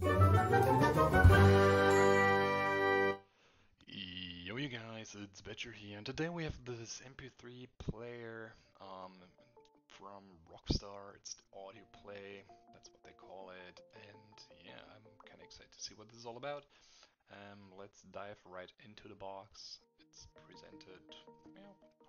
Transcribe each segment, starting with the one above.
Yo, you guys, it's Betcher here, and today we have this MP3 player from Rockstar. It's the audio play, that's what they call it, and yeah, I'm kind of excited to see what this is all about. Let's dive right into the box. It's presented,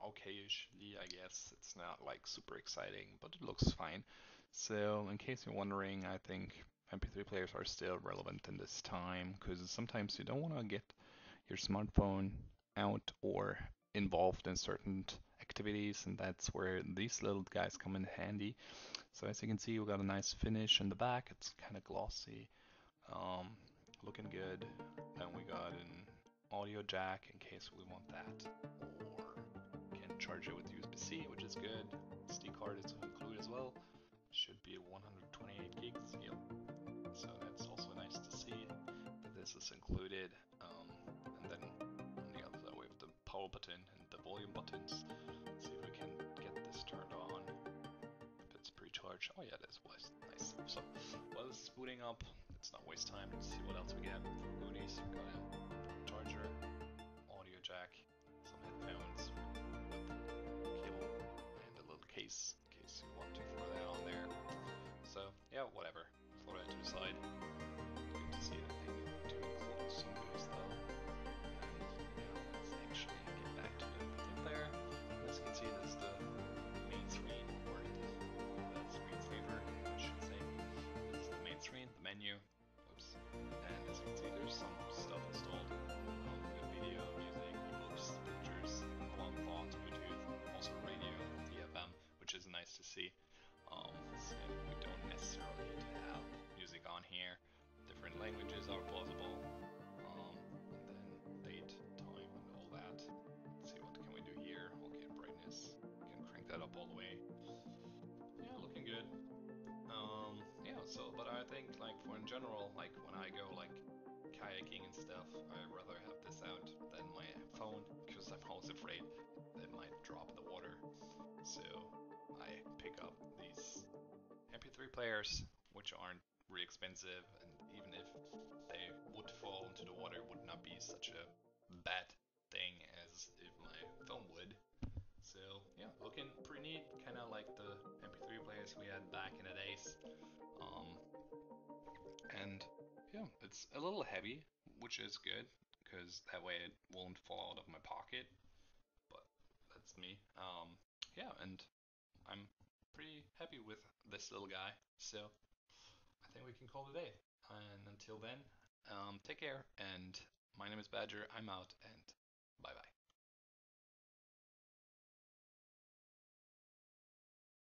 okay-ishly, I guess. It's not like super exciting, but it looks fine. So, in case you're wondering, I think MP3 players are still relevant in this time, because sometimes you don't want to get your smartphone out or involved in certain activities, and that's where these little guys come in handy. So as you can see, we got a nice finish in the back. It's kind of glossy, um, looking good. Then we got an audio jack in case we want that, or can charge it with USB-C, which is good. SD card is included as well. Should be 128 gigs. Yep. So that's also nice to see that this is included. And then on the other side we have the power button and the volume buttons. Let's see if we can get this turned on. If it's pre-charged. Oh yeah, this was nice. So while this is booting up, let's not waste time. Let's see what else we get for goodies. We got a charger, audio jack, some headphones with cable, and a little case in case you want to throw that on there. So yeah, whatever. Throw that to the side. Good to see that they do include some goodies though. Let's actually get back to the thing there. As you can see, this is the main screen, or the screensaver, I should say. This is the main screen, the menu. Oops. And as you can see, there's some stuff installed. Video, music, ebooks, pictures, along phones, Bluetooth, also radio, the FM, which is nice to see. So we don't necessarily need to have music on here. Different languages are plausible. And then date, time, and all that. Let's see, what can we do here? Okay, brightness. We can crank that up all the way. Yeah, looking good. Yeah, so, but I think, like, for in general, like, when I go, like, kayaking and stuff, I'd rather have this out than my phone, because I'm always afraid that it might drop in the water. So, I pick up these MP3 players, which aren't really expensive, and even if they would fall into the water, it would not be such a bad thing as if my phone would. So yeah, looking pretty neat, kind of like the MP3 players we had back in the days. Um, and yeah, it's a little heavy, which is good, because that way it won't fall out of my pocket. But that's me. Yeah, and I'm pretty happy with this little guy. So I think we can call it a day. And until then, take care. And my name is Badger. I'm out, and bye bye.